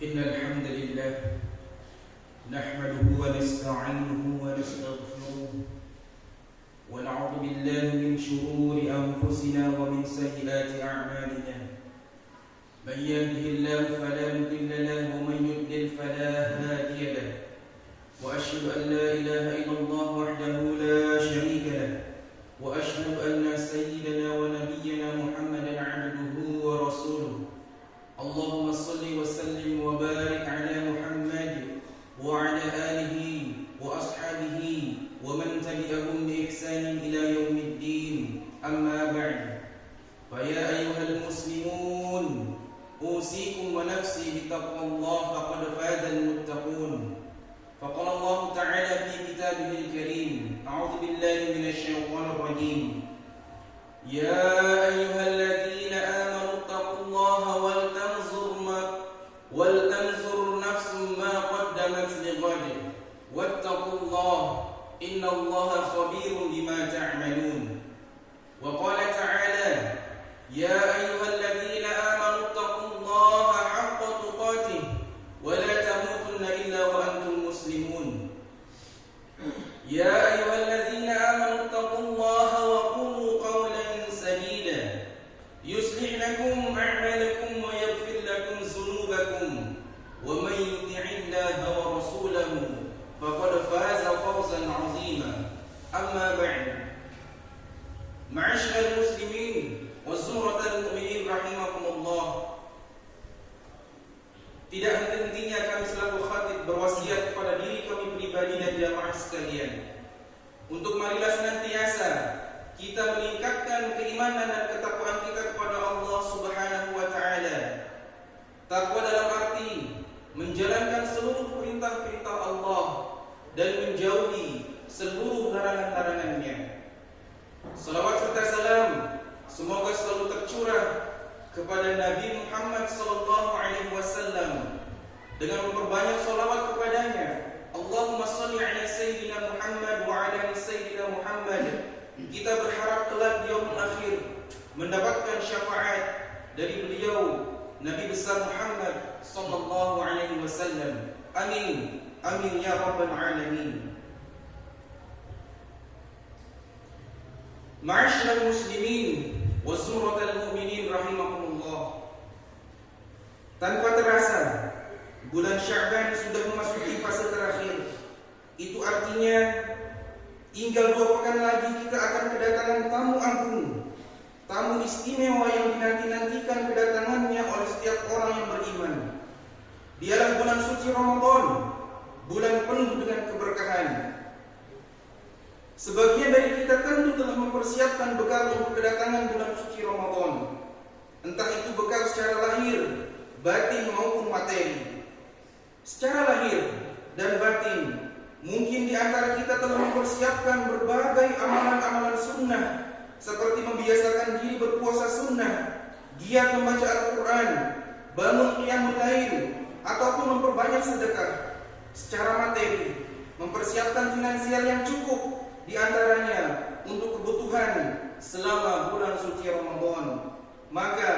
إن الحمد لله نحمده ونستعينه ونستغفره ونعوذ بالله من شرور أنفسنا ومن سيئات أعمالنا. من يهده الله فلا مضل له ومن يضلل فلا هادي له. وأشهد أن لا إله إلا الله وحده لا شريك له وأشهد أن سيدنا ونبينا محمدا عبده ورسوله. اللهم صل وسلم وبارك على محمد وعلى آله وأصحابه ومن تبعهم بإحسان إلى يوم الدين. أما بعد، فيا أيها المسلمون، أوصيكم ونفسي بتقوى الله فقد فاز المتقون. فقال الله تعالى في كتابه الكريم: أعوذ بالله من الشيطان الرجيم: يا أيها الذين آمنوا اتقوا الله ولتنظر نفس ما قدمت لغد واتقوا الله إن الله خبير بما تعملون. وقال تعالى: يا أيها الذين آمنوا اتقوا الله حق تقاته ولا تموتن إلا وأنتم مسلمون. يا أيها الذين آمنوا اتقوا الله وقولوا قولا سديدا يصلح لكم أعمالكم ويغفر لكم ذنوبكم ومن يطع الله ورسوله فقد فاز فوزا عظيما. أما بعد، معاشر المسلمين وزمرة المؤمنين رحمكم الله. Tidak henti-hentinya kami selaku khatib berwasiat kepada diri kami pribadi dan jamaah sekalian untuk marilah senantiasa kita meningkatkan keimanan dan ketakwaan kita kepada Allah Subhanahu wa taala. Takwa dalam arti menjalankan seluruh perintah-perintah Allah dan menjauhi seluruh larangan-larangannya. Salawat serta salam semoga selalu tercurah kepada Nabi Muhammad sallallahu alaihi wasallam dengan memperbanyak salawat kepadanya. Allahumma shalli ala sayyidina Muhammad wa ala ali sayyidina Muhammad. Kita berharap kelak di yaumul akhir mendapatkan syafaat dari beliau Nabi besar Muhammad sallallahu alaihi wasallam. Amin. Amin ya rabbal alamin. Ma'asyiral muslimin wa zumratal mu'minin rahimakumullah. Tanpa terasa bulan Sya'ban sudah memasuki fase terakhir. Itu artinya tinggal 2 pekan lagi kita akan kedatangan tamu agung, tamu istimewa yang dinanti-nantikan kedatangannya oleh setiap orang yang beriman. Dialah bulan suci Ramadan, bulan penuh dengan keberkahan. Sebagian dari kita tentu telah mempersiapkan bekal untuk kedatangan bulan suci Ramadan, entah itu bekal secara lahir, batin maupun materi. Secara lahir dan batin, mungkin di antara kita telah mempersiapkan berbagai amalan-amalan sunnah seperti membiasakan diri berpuasa sunnah, giat membaca Al-Quran, bangun qiyamul lail, ataupun memperbanyak sedekah. Secara materi, mempersiapkan finansial yang cukup, di antaranya untuk kebutuhan selama bulan suci Ramadan. Maka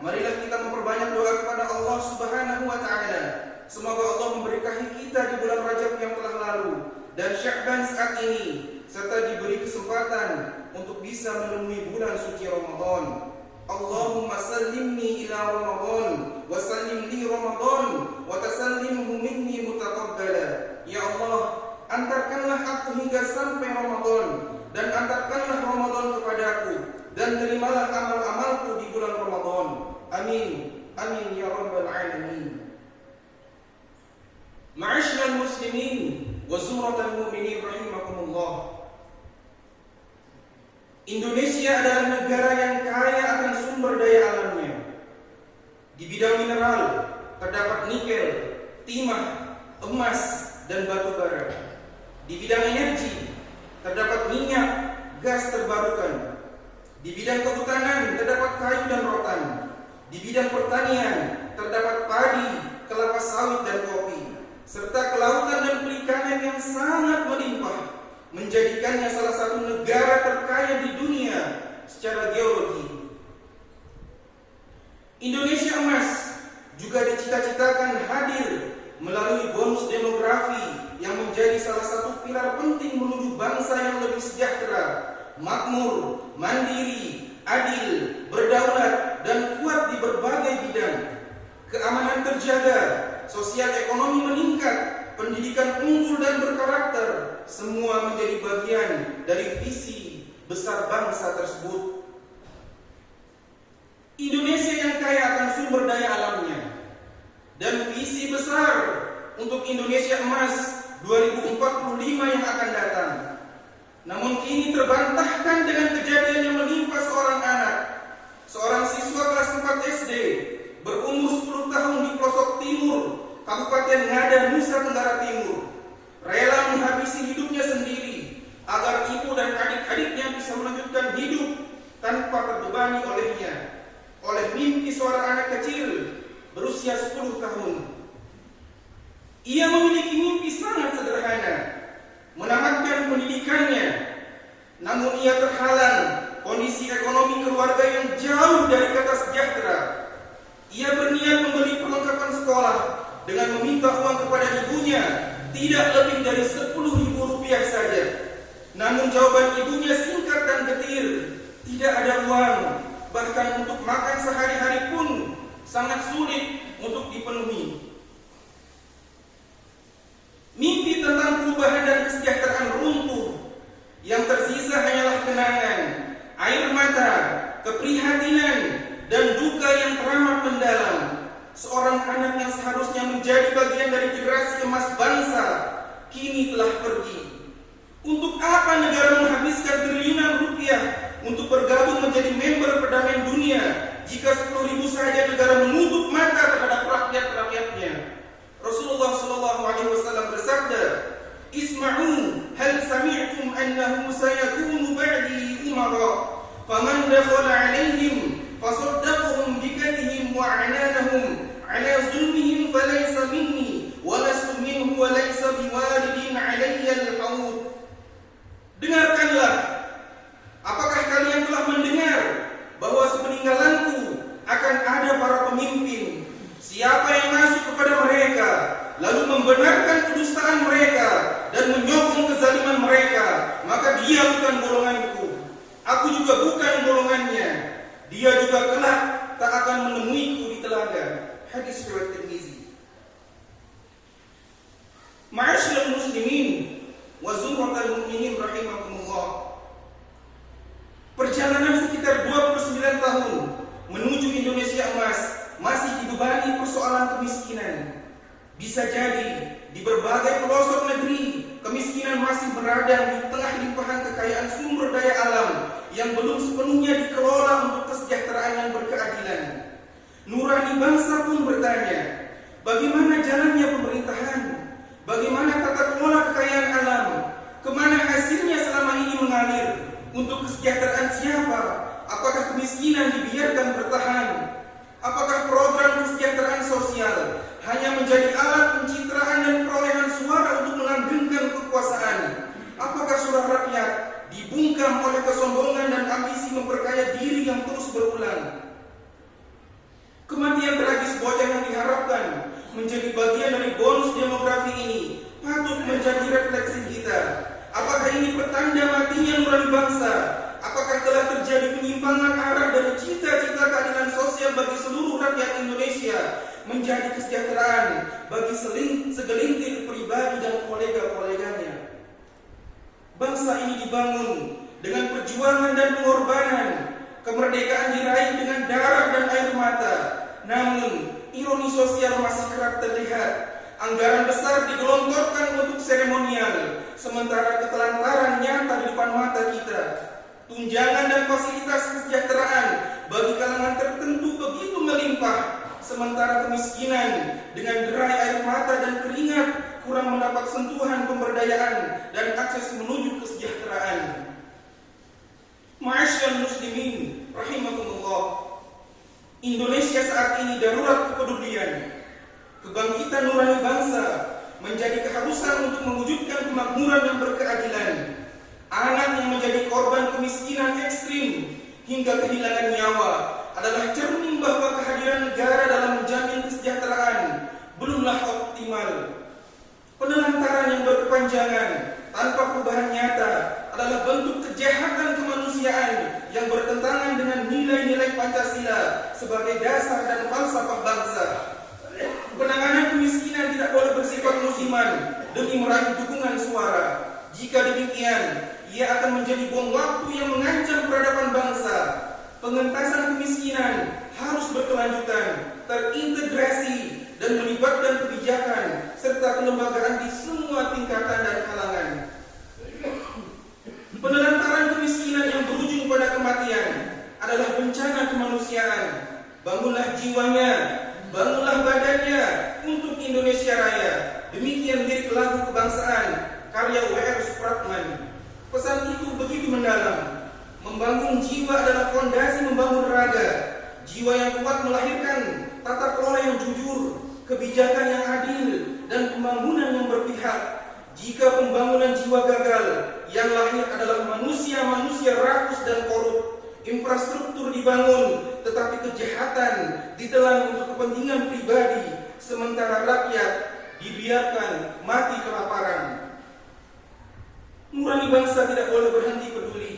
marilah kita memperbanyak doa kepada Allah Subhanahu wa taala. Semoga Allah memberkahi kita di bulan Rajab yang telah lalu dan Sya'ban saat ini, serta diberi kesempatan untuk bisa menemui bulan suci Ramadan. Allahumma sallimni ila Ramadan wa sallim li Ramadan wa tasallimhu minni mutaqabbala. Ya Allah, antarkanlah aku hingga sampai Ramadan dan antarkanlah Ramadan kepadaku dan terimalah amal-amalku di bulan Ramadan. Amin. Amin ya rabbal alamin. Ma'asyiral muslimin wa zumratal mu'minin rahimakumullah. Indonesia adalah negara yang kaya akan sumber daya alamnya. Di bidang mineral terdapat nikel, timah, emas, dan batu bara. Di bidang energi terdapat minyak, gas terbarukan. Di bidang kehutanan terdapat kayu dan rotan. Di bidang pertanian terdapat padi, kelapa sawit, dan kopi, serta kelautan dan perikanan yang sangat melimpah, menjadikannya salah satu negara terkaya di dunia secara geologi. Indonesia emas juga dicita-citakan hadir melalui bonus demografi yang menjadi salah satu pilar penting menuju bangsa yang lebih sejahtera, makmur, mandiri, adil, berdaulat, dan kuat di berbagai bidang. Keamanan terjaga, sosial ekonomi meningkat, pendidikan unggul dan berkarakter, semua menjadi bagian dari visi besar bangsa tersebut. Indonesia yang kaya akan sumber daya alamnya, dan visi besar untuk Indonesia Emas 2045 yang akan datang. Namun kini terbantahkan dengan kejadian yang menimpa seorang anak, seorang siswa kelas 4 SD berumur 10 tahun di pelosok timur Kabupaten Ngada, Nusa Tenggara Timur, rela menghabisi hidupnya sendiri agar ibu dan adik-adiknya bisa melanjutkan hidup tanpa terbebani oleh mimpi seorang anak kecil berusia 10 tahun. Ia memiliki mimpi sangat sederhana, menamatkan pendidikannya, namun ia terhalang kondisi ekonomi keluarga yang jauh dari kata sejahtera. Ia berniat membeli perlengkapan sekolah dengan meminta uang kepada ibunya tidak lebih dari Rp10.000 saja. Namun jawaban ibunya singkat dan getir, tidak ada uang, bahkan untuk makan sehari-hari pun sangat sulit untuk dipenuhi. Mimpi tentang perubahan dan kesejahteraan runtuh. Yang tersisa hanyalah kenangan, air mata, keprihatinan, dan duka yang teramat mendalam. Seorang anak yang seharusnya menjadi bagian dari generasi emas bangsa kini telah pergi. Untuk apa negara menghabiskan triliunan rupiah untuk bergabung menjadi member perdamaian dunia jika 10.000 saja negara menutup mata terhadap rakyat-rakyatnya? Rasulullah SAW bersabda, "Isma'u hal sami'tum annahu sayakunu ba'di umara, faman dakhala 'alaihim fasaddaqahum bikatihim wa 'ananahum 'ala zulmihim falaysa minni wa lastu minhu wa laysa biwalidin 'alayya al-haud." Dengarkanlah, apakah kalian telah mendengar bahwa sepeninggalanku akan ada para pemimpin? Siapa yang masuk kepada mereka, lalu membenarkan kedustaan mereka dan menyokong kezaliman mereka, maka dia bukan golonganku. Aku juga bukan golongannya. Dia juga kelak tak akan menemuiku di telaga. Hadis riwayat Tirmizi. Ma'asyiral muslimin wa zumratal mu'minin rahimakumullah. Perjalanan sekitar 29 tahun menuju Indonesia Emas masih dibebani persoalan kemiskinan. Bisa jadi di berbagai pelosok negeri kemiskinan masih berada di tengah limpahan kekayaan sumber daya alam yang belum sepenuhnya dikelola untuk kesejahteraan yang berkeadilan. Nurani bangsa pun bertanya, bagaimana jalannya pemerintahan? Bagaimana tata kelola kekayaan alam? Kemana hasilnya selama ini mengalir? Untuk kesejahteraan siapa? Apakah kemiskinan dibiarkan bertahan? Apakah program kesejahteraan sosial hanya menjadi alat pencitraan dan perolehan suara untuk melanggengkan kekuasaan? Apakah surah rakyat dibungkam oleh kesombongan dan ambisi memperkaya diri yang terus berulang? Kematian tragis bocah yang diharapkan menjadi bagian dari bonus demografi ini patut menjadi refleksi kita. Apakah ini pertanda matinya nurani bangsa? Apakah telah terjadi penyimpangan arah dari cita-cita keadilan sosial bagi seluruh rakyat Indonesia menjadi kesejahteraan bagi segelintir pribadi dan kolega-koleganya? Bangsa ini dibangun dengan perjuangan dan pengorbanan. Kemerdekaan diraih dengan darah dan air mata. Namun, ironi sosial masih kerap terlihat. Anggaran besar digelontorkan untuk seremonial, sementara ketelantaran nyata di depan mata kita. Tunjangan dan fasilitas kesejahteraan bagi kalangan tertentu begitu melimpah, sementara kemiskinan dengan derai air mata dan keringat kurang mendapat sentuhan pemberdayaan dan akses menuju kesejahteraan. Ma'asyiral muslimin rahimakumullah. Indonesia saat ini darurat kepedulian. Kebangkitan nurani bangsa menjadi keharusan untuk mewujudkan kemakmuran dan berkeadilan. Anak yang menjadi korban kemiskinan ekstrim hingga kehilangan nyawa adalah cermin bahwa kehadiran negara dalam menjamin kesejahteraan belumlah optimal. optimal. Penelantaran yang berkepanjangan tanpa perubahan nyata adalah bentuk kejahatan kemanusiaan yang bertentangan dengan nilai-nilai Pancasila sebagai dasar dan falsafah bangsa. Penanganan kemiskinan tidak boleh bersifat musiman demi meraih dukungan suara. Jika demikian, ia akan menjadi bom waktu yang mengancam peradaban bangsa. Pengentasan kemiskinan harus berkelanjutan, terintegrasi, dan melibatkan kebijakan serta kelembagaan di semua tingkatan dan kalangan. Penelantaran kemiskinan yang berujung pada kematian adalah bencana kemanusiaan. Bangunlah jiwanya, bangunlah badannya untuk Indonesia Raya. Demikian lirik lagu kebangsaan karya W.R. Supratman. Pesan itu begitu mendalam. Membangun jiwa adalah fondasi membangun raga. Jiwa yang kuat melahirkan tata kelola yang jujur, kebijakan yang adil, dan pembangunan yang berpihak. Jika pembangunan jiwa gagal, yang lahir adalah manusia-manusia rakus dan korup. Infrastruktur dibangun, tetapi kejahatan ditelan untuk kepentingan pribadi, sementara rakyat dibiarkan mati kelaparan. Nurani bangsa tidak boleh berhenti peduli.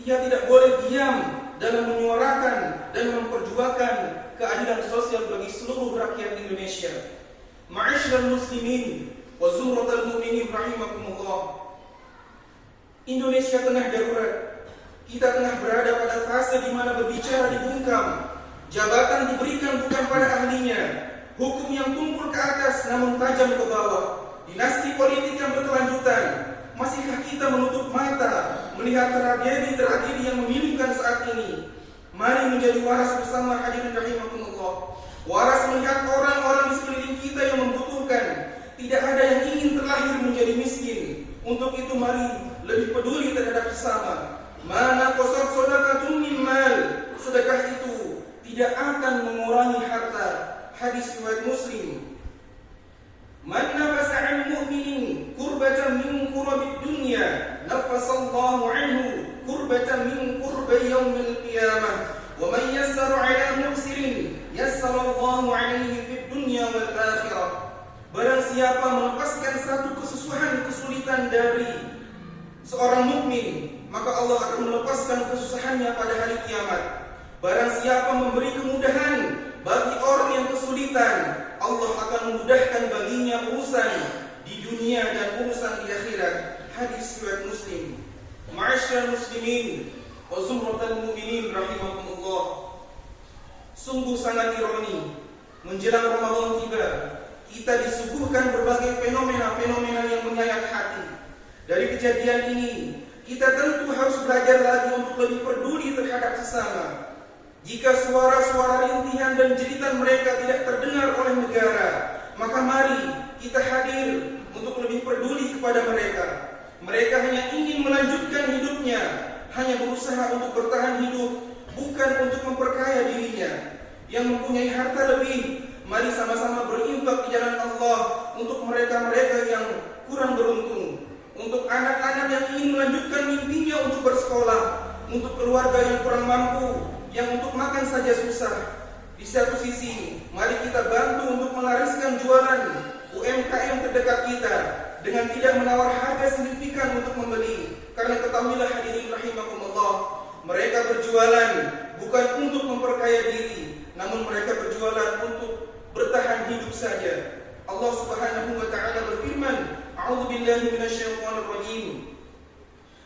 Ia tidak boleh diam dalam menyuarakan dan memperjuangkan keadilan sosial bagi seluruh rakyat Indonesia. Ma'asyiral muslimin wa zumratal mu'minin rahimakumullah. Indonesia tengah darurat. Kita tengah berada pada fase di mana berbicara dibungkam, jabatan diberikan bukan pada ahlinya, hukum yang tumpul ke atas namun tajam ke bawah, dinasti politik yang berkelanjutan. Masihkah kita menutup mata melihat tragedi-tragedi yang memilukan saat ini? Mari menjadi waras bersama, hadirin rahimakumullah. Waras melihat orang-orang di sekeliling kita yang membutuhkan. Tidak ada yang ingin terlahir menjadi miskin. Untuk itu mari lebih peduli terhadap sesama. Mana qasat shadaqatun min mal, sedekah itu tidak akan mengurangi harta. Hadis riwayat Muslim. Man nafasa 'an mu'minin kurbatan min kurabid dunya, nafasallahu 'anhu kurbatan min kurbi yaumil qiyamah. Wa man yassara 'ala mu'sirin yassarallahu 'alaihi fid dunya wal akhirah. Barang siapa melepaskan satu kesusahan-kesulitan dari seorang mukmin, maka Allah akan melepaskan kesusahannya pada hari kiamat. Barang siapa memberi kemudahan bagi orang yang kesulitan, Allah akan memudahkan baginya urusan di dunia dan urusan di akhirat. Hadis riwayat Muslim. Ma'asyiral muslimin wa zumratal mu'minin rahimakumullah. Sungguh sangat ironi, menjelang Ramadan tiba, kita disuguhkan berbagai fenomena-fenomena yang menyayat hati. Dari kejadian ini, kita tentu harus belajar lagi untuk lebih peduli terhadap sesama. Jika suara-suara rintihan dan jeritan mereka tidak terdengar oleh negara, maka mari kita hadir untuk lebih peduli kepada mereka. Mereka hanya ingin melanjutkan hidupnya, hanya berusaha untuk bertahan hidup, bukan untuk memperkaya dirinya. Yang mempunyai harta lebih, mari sama-sama berinfak di jalan Allah untuk mereka-mereka yang kurang beruntung, untuk anak-anak yang ingin melanjutkan mimpinya untuk bersekolah, untuk keluarga yang kurang mampu, yang untuk makan saja susah. Di satu sisi, mari kita bantu untuk melariskan jualan UMKM terdekat kita dengan tidak menawar harga signifikan untuk membeli. Karena ketahuilah hadirin rahimakumullah, mereka berjualan bukan untuk memperkaya diri, namun mereka berjualan untuk bertahan hidup saja. Allah Subhanahu wa taala berfirman, A'udzu billahi minasyaitonir rajim.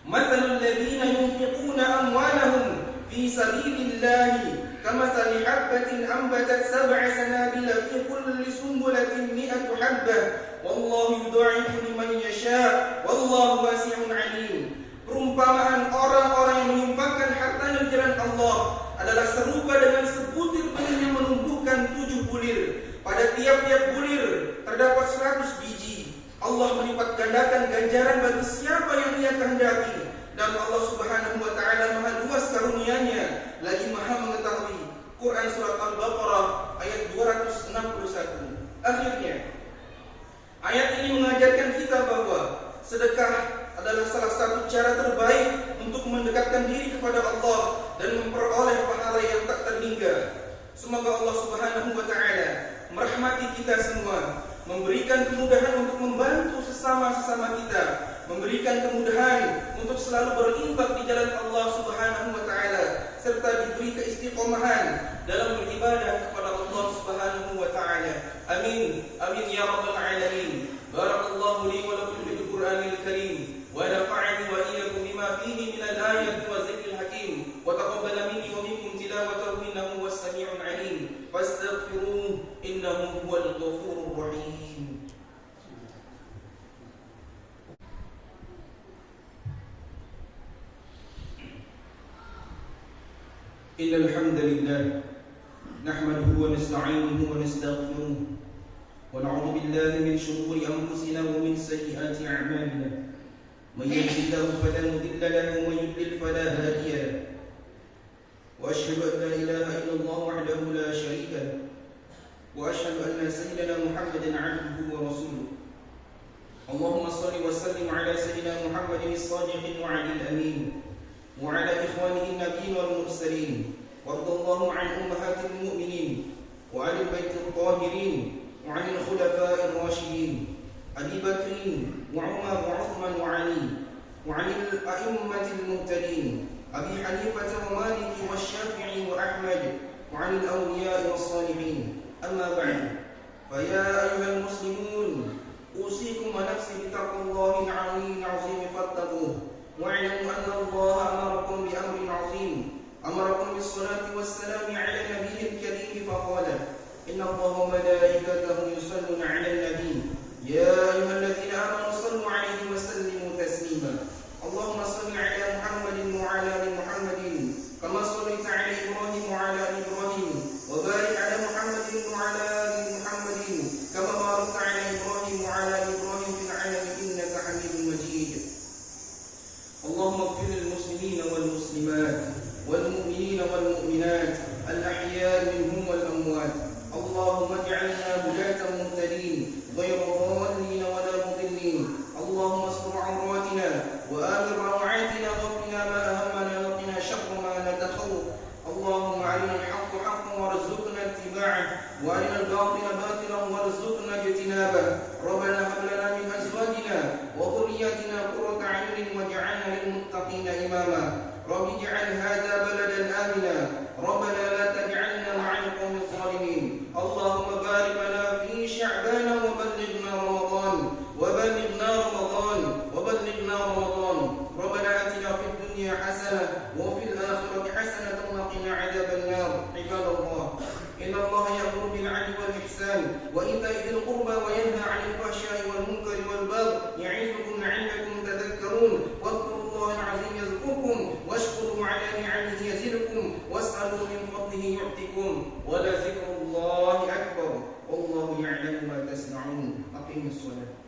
Mathalul ladzina yunfiquna amwalahum fi sabilillahi kamathali habbatin anbatat sab'a sanabila fi kulli sunbulatin mi'atu habbah wallahu yudha'ifu liman yasha' wallahu wasi'un 'alim. Perumpamaan orang-orang yang menginfakkan hartanya di jalan Allah adalah serupa dengan sebutir benih yang menumbuhkan 7 bulir. Pada tiap-tiap bulir terdapat 100 biji. Allah melipat gandakan ganjaran bagi siapa yang ia kehendaki. Dan Allah Subhanahu wa taala Maha luas karunia-Nya, lagi Maha mengetahui. Quran surat Al-Baqarah ayat 261. Akhirnya, ayat ini mengajarkan kita bahwa sedekah adalah salah satu cara terbaik untuk mendekatkan diri kepada Allah dan memperoleh pahala yang tak terhingga. Semoga Allah Subhanahu wa taala merahmati kita semua. memberikan kemudahan untuk membantu sesama-sesama kita, memberikan kemudahan untuk selalu berinfak di jalan Allah Subhanahu wa taala, serta diberi keistiqomahan dalam beribadah kepada Allah Subhanahu wa taala. Amin. Amin ya rabbal alamin. Barakallahu li wa lakum bil Qur'anil Karim wa nafa'ani wa iyyakum bima fihi min al-ayati wa zikril hakim wa taqabbala minni wa minkum tilawatahu innahu huwas sami'ul 'alim. Fastaghfiruhu innahu huwal ghafurur rahim. Innal hamdalillah nahmaduhu wa nasta'inuhu wa nastaghfiruh wa na'udzu billahi min shururi anfusina wa min sayyiati a'malina. Man yahdihillahu fala mudilla lahu wa man yudlil fala hadiya lahu. Wa ashhadu an la ilaha illallah wahdahu la sharika lahu wa ashhadu anna sayyidana Muhammadan 'abduhu wa rasuluh. Allahumma shalli wa sallim ala sayyidina Muhammadin as-sadiqil wa'dil amin wa ala ikhwanihi an-nabiyyin wal mursalin. وارض الله عن أمهات المؤمنين وعن البيت الطاهرين وعن الخلفاء الراشدين أبي بكر وعمر وعثمان وعلي وعن الأئمة المهتدين أبي حنيفة ومالك والشافعي وأحمد وعن الأولياء والصالحين. أما بعد، فيا أيها المسلمون، أوصيكم ونفسي بتقوى الله العظيم فاتقوه، واعلموا أن الله أمركم بأمر عظيم، أمركم بالصلاة والسلام على النبي الكريم فقال: إن الله وملائكته يصلون على النبي يا أيها الذين آمنوا صلوا عليه وسلموا تسليما. اللهم صل على محمد وعلى آل محمد كما صليت على إبراهيم وعلى آل إبراهيم، وبارك على محمد وعلى آل محمد كما باركت على إبراهيم وعلى آل إبراهيم في العالمين إنك حميد مجيد. اللهم اغفر للمسلمين والمسلمات والمؤمنين والمؤمنات الأحياء منهم والأموات. اللهم اجعلنا هداة مهتدين غير ضالين ولا مضلين. اللهم استر عوراتنا وآمن روعاتنا واقنا ما أهمنا وقنا شر ما نتخوف. اللهم أرنا الحق حقا وارزقنا اتباعه وأرنا الباطل باطلا وارزقنا اجتنابه. ربنا هب لنا من أزواجنا وذرياتنا قرة أعين واجعلنا للمتقين إماما. رب اجعل هذا بلدا آمنا، ربنا لا تجعلنا مع القوم الظالمين. اللهم بارك لنا في شعبان وبلغنا رمضان ربنا آتنا في الدنيا حسنة وفي الآخرة حسنة وقنا عذاب النار. عباد الله، إن الله يأمر بالعدل والإحسان وإيتاء ذي القربى وينهى عن الفحشاء والمنكر والبغي يعظكم لعلكم تذكرون. واذكروا الله العظيم يذكركم واشكروا على نعمه يزدكم واسألوا من فضله يعطكم ولذكر الله أكبر والله يعلم ما تصنعون. أقيموا الصلاة.